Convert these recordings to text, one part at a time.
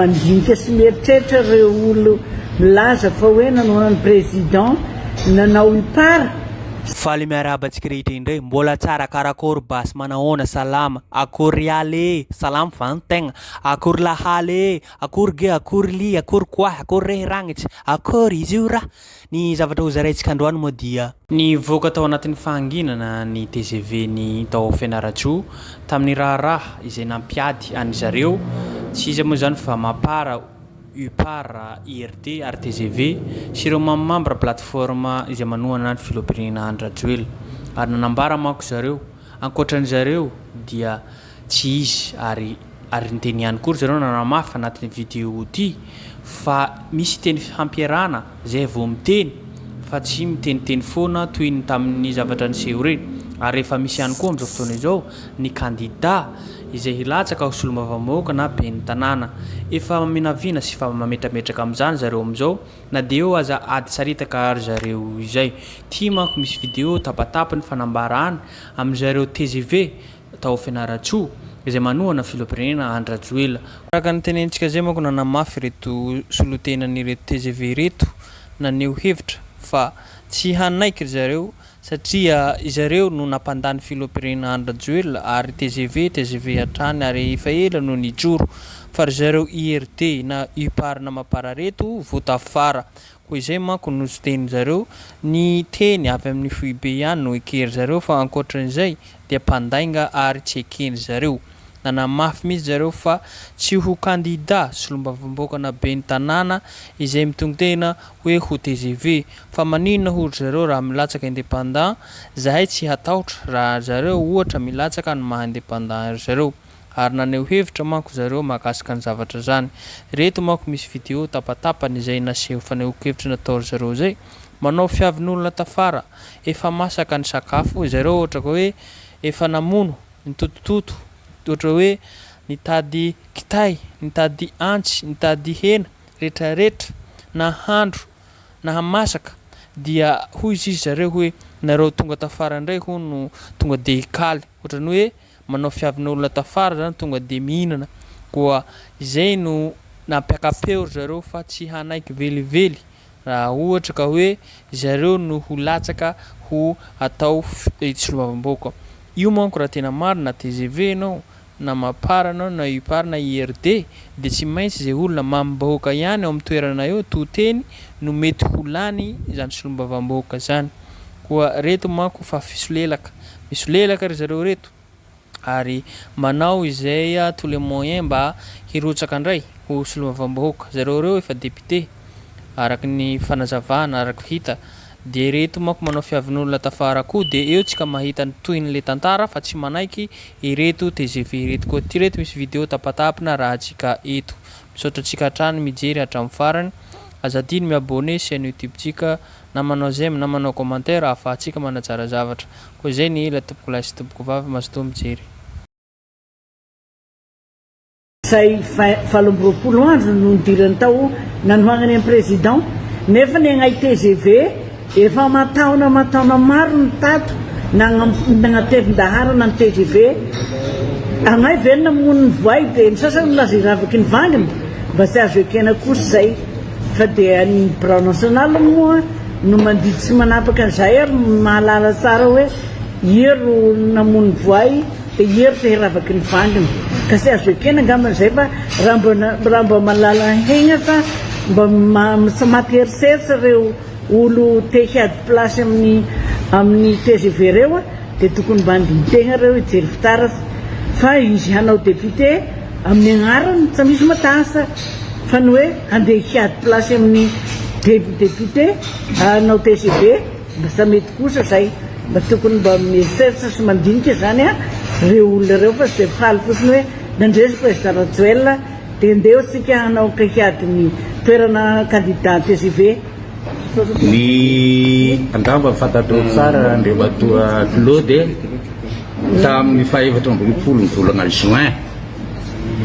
Mandinika sy mieritreritra ireo olo milaza fa hoe nanohan'ny président nanao ipara. Faly miarabantsika rehetra indray mbola tsara karakory basy manahoana salama akory ale salama vantegna akory lahaly akory ge akory li akory koa akory rehiragnitsy akory izy io raha ny zavatra ho zaraintsika androany moa dia ny voaka tao anatin'ny fahanginana ny TGV ny tao Fianarantsoa tamin'ny raharaha izay nampiady any zareo tsy izy moa zany fa mapara UPAR, IRT, RTGV sy ireo mamambra plateforme izay manohana ny filompirenena Andrajoely ary nanambara manko zareo ankoatran'zareo dia tsy izy ary nyteny ihany koa zareo nanamafy anatin'ny vidéo ty fa misy teny hampiarana zay vao miteny fa tsy miteniteny foana toy ny tamin'ny zavatra niseho reny ary efa misy ihany koa amin'izao fotoana izao ny candidat izay hilatsaka ho solombavambahoaka na ben'ny tanàna efa maminavina sy fa mametrametraka amin'izany zareo amin'izao na dia eo aza ady saritaka ary zareo izay ty manko misy vidéo tapatapany fanambarany amin'izareo TGV tao Fianarantsoa izay manohana filompirenena Andrajoely araka ny tenentsika zay manko nanamafy reto solotenan'ireto TGV reto naneho hevitra fa tsy hanaiky zareo satria zareo no nampandany filompirenena Andrajoely ary TGV hatrany ary efa ela no nijoro fa zareo IRT na UPAR na mapara reto votafara koa izay manko no teny zareo ny teny avy amin'ny FIB ihany no ekery zareo fa ankoatran'izay dia mpandainga ary tsy ekeny zareo nanamafy mihitsy zareo fa tsy ho candidat solombavambahoaka na ben'ny tanàna izay mitonga tena hoe ho TGV fa maninona hory zareo raha milatsaka indépendant zahay tsy hatahotra raha zareo ohatra milatsaka ny maha indépendant zareo ary naneho hevitra manko zareo mahakasika ny zavatra zany reto manko misy vidéo tapatapany izay naseho faneho-kevitra natao zareo zay manao fiavin'olona tafara efa masaka ny sakafo zareo ohatra ka hoe efa namono ny totototo ohatra hoe nitady kitay nitady antsy nitady hena rehetrarehetra na handro na hamasaka dia hoy izy zareo hoe nareo tonga tafara indray ho no tonga de hikaly ohatrany hoe manao fiavin'olona tafara zany tonga de mihinana koa izay no nampiakapeo zareo fa tsy hanaiky velively raha ohatra ka hoe zareo no ho latsaka ho atao solombavambahoaka io manko raha tena marina TGV anao na mapara anao na UPAR na IRD dia tsy maintsy izay olona mambahoaka ihany ao amin'ny toerana eo toteny no mety ho lany izany solombavambahoaka zany koa reto manko fa fisolelaka ry zareo reto ary manao izay tous les moyens mba hirotsaka indray ho solombavambahoaka zareo reo efa député araka ny fanazavana araka hita dia reto manko manao fiavin'olona tafara koa dia eo tsika mahita ny tohin'le tantara fa tsy manaiky ireto TGV reto koa ty reto misy vidéo tapatapina raha tsika eto misaotra tsika hatrany mijery hatramin'ny farany azadiny miabone chaîne YouTube tsika na manao j'aime na manao commentaire ahafahantsika manatsara zavatra koa izay ny ela tompoko lahy sy tompoko vavy mazotoa mijery Say 17 andro no nidirany tao nanohanany amin'ny président nefa ny agnay TGV efa mataona maro ny tato nagnatevin-daharana ny TGV agnay ve namono ny voay dia ny sasany milaza iravaky ny vanginy mba tsy azo ekena kosa zay fa dia ny Brao National moa no mandidy sy manapaka an'izay ary mahalala tsara hoe iery namono ny voay dia iery te hiravaky ny vanginy ka tsy azo ekena angamban'izay fa raha mba malala hegna fa mba maty heriseritra reo olo te hiady place amin'ny TGV reo dia tokony mba andiny-tegna reo hijery fitaratra fa izy hanao député amin'ny agnarany tsy misy matasa fa ny hoe andeha hiady place amin'ny député hanao TGV mba sa mety kosa zay mba tokony mba mieriseritra sy mandinika zany reo olona reo fa tsy dia faly fotsiny hoe nandresy président Rajoelina dia ndeha tsika hanao ka hiady ny toerana candidat TGV ny angamba fantatro tsara Andriamatoa Claude tamin'ny fahaefatra amby roapolo ny volana juin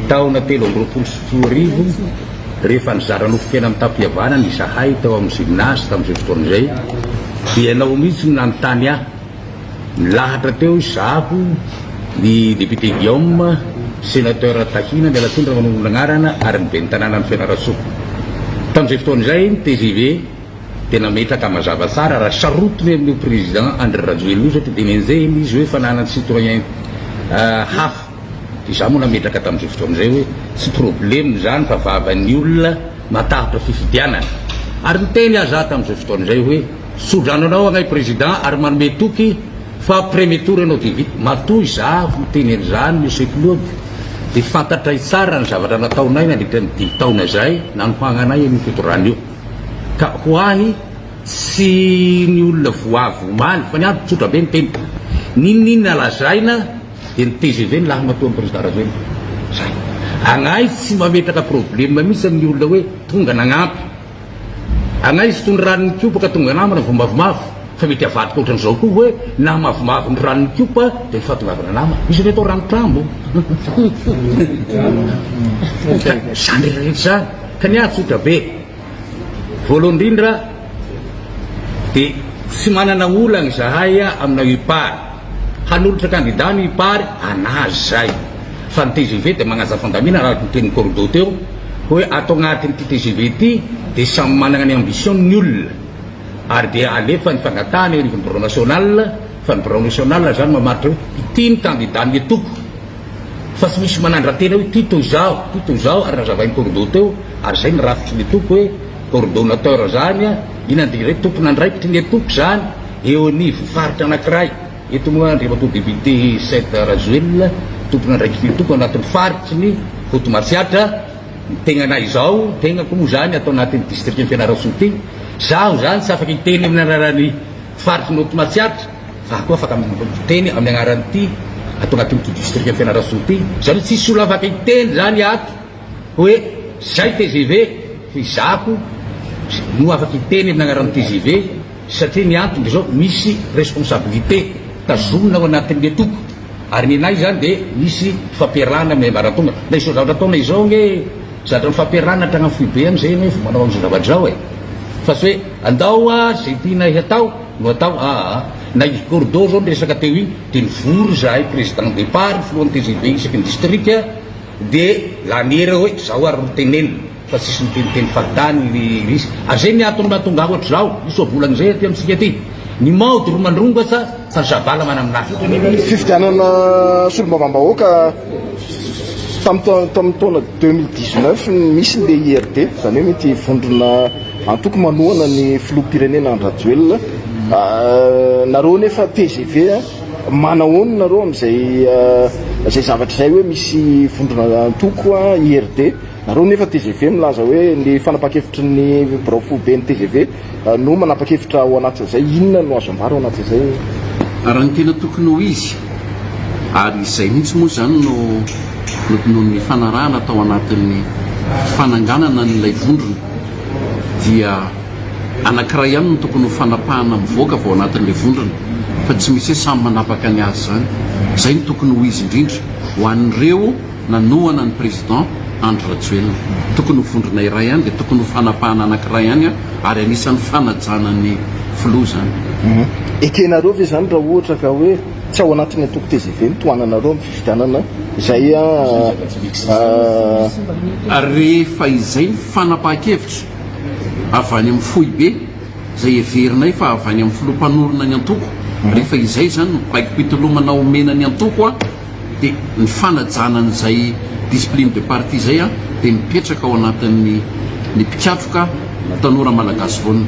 taona 2024 rehefa nizara nofokena amin'ny tampihavana ny zahay tao amin'ny gymnase tamin'izay fotoan'izay dia nao mihitsy no nanontany ahy nilahatra teo izaho ny député Guillaume sénateur Tahina de Latondra manombola anarana ary nibe ny tanàna amin'ny Fianarantsoa. Tamin'izay fotoan'izay ny TGV tena metraka mazava tsara raha sarotiny amin'io président André Rajoelina io satria dia an'izay izy hoe fananany citoyen hafa. Dia izaho moa nametraka tamin'izay fotoan'izay hoe tsy problème zany fa vavan'ny olona matahatra fifidianana. Ary niteny aza tamin'izay fotoan'izay hoe sodrano anao agnay président ary manome toky fa premier tour ianao dia vita. Matoy izaho miteny an'izany monsieur Claude dia fantatray tsara ny zavatra nataonay nandritra ny 5 taona zay nanohoagnanay amin'ny fitorana io. Ka ho ahy tsy ny olona voavy omaly fa ny andro tsotra be ny teny ninninna lazaina dia ny TGV ny laha matoa amin'ny président Rajoelina zay. Agnay tsy mametraka problème mihitsy amin'ny olona hoe tonga nagnampy. Agnay sy tony ranony kiopa ka tonga namana vao mavomavo fa mety avadika ohatran'izao koa hoe na mavomavo ny ranony kiopa dia ny fahatongavana nama misy ny atao ranotrambo zany rehetra zany. Ka ny ahy tsotra be voalohany indrindra dia tsy manana olana izahay amina UPAR hanolotra candidat ny UPAR anazy zay fa ny TGV dia magnaja fandamina araky nytenin'ny corridor teo hoe atao agnatin'ny ty TGV ty dia samy manana ny ambition ny olona ary dia alefa ny fangatahany ny bureau national fa ny bureau national zany mamaritra hoe ity ny candidat ny atoko fa tsy misy manandra-tena hoe ty toy zao ary nazavain'ny corridor teo ary zay ny rafitry ny atoko hoe coordonnateur zany inandiray tompona andraikitry ny atoko zany eo anivo faritra anankiray eto moa andriamato député Seth Rajoelina tompona andraikitry ny atoko anatin'ny faritry ny Hotomatsiatra tegnanay zao tegna koa moa zany atao anatin'ny district ny Fianarantsoa ty zaho zany tsy afaka hiteny amin'ny anarany faritry ny Hotomatsiatra fa koa afaka miteny amin'ny anarany ty atao anatin'ny district ny Fianarantsoa ty zany hoe tsisy olo afaka hiteny zany ato hoe zay TGV fizako no afaka hiteny amin'ny anaran'ny TGV satria ny antony zao misy responsabilité tazomina ao anatin'ny atoko ary ny anay zany dia misy fampiarana amin'ny maratonga na izao zavatra ataona izao nge zavatra mifampiarana hatrana foibe am'izay hoe manao am'izao zavatra zao e fa tsy hoe andao zay tianay atao no atao na i corridor zao resaka teo iny dia nivory zahay président départ filohan'ny TGV isaky ny district dia laniera hoe zao ary rotenenina fa tsisy niteniteny fahatany risy ary zay ny antony mahatonga ohatra zao misy volana zay aty amitsika ty ny maody ro mandrongasa fa ny zabala mana aminazy fifidianana solombavam-bahoaka tamin'ny taona 2019 misy le IRD zany hoe mety vondrona antoko manohana ny filoham-pirenena Rajoelina nareo nefa TGV manahoany nareo am'izay zay zavatra zay hoe misy vondrona antoko IRD nareo nefa TGV milaza hoe ny fanapa-kevitry ny brofo be ny TGV no manapa-kevitra ao anatin'izay inona no azo ambara ao anatin'izay raha ny tena tokony ho izy ary izay mihitsy moa zany no ny fanarahana atao anatin'ny fananganana n'ilay vondrona dia anankiray ihany no tokony ho fanapahana mivoaka vao anatin'ilay vondrona fa tsy misy hoe samy manapaka ny azy zany zay no tokony ho izy indrindra ho an'ireo nanohana ny président André Rajoelina tokony ho vondrona iray ihany dia tokony ho fanapahana anankiray ihany ary anisan'ny fanajana ny filoha zany ekenareo ve zany raha ohatra ka hoe tsy ao anatin'ny atoko TGV mitohananareo amin'ny fifidianana izay rehefa izay ny fanapahan-kevitra avy any amin'ny fohy be zay everinay fa avy any amin'ny filoha-mpanorona ny antoko rehefa izay zany raiki-pitolomana omena ny antoko dia ny fanajanan'izay discipline de parti zay dia mipetraka ao anatin'ny ny mpikatroka tanora malagasy vonina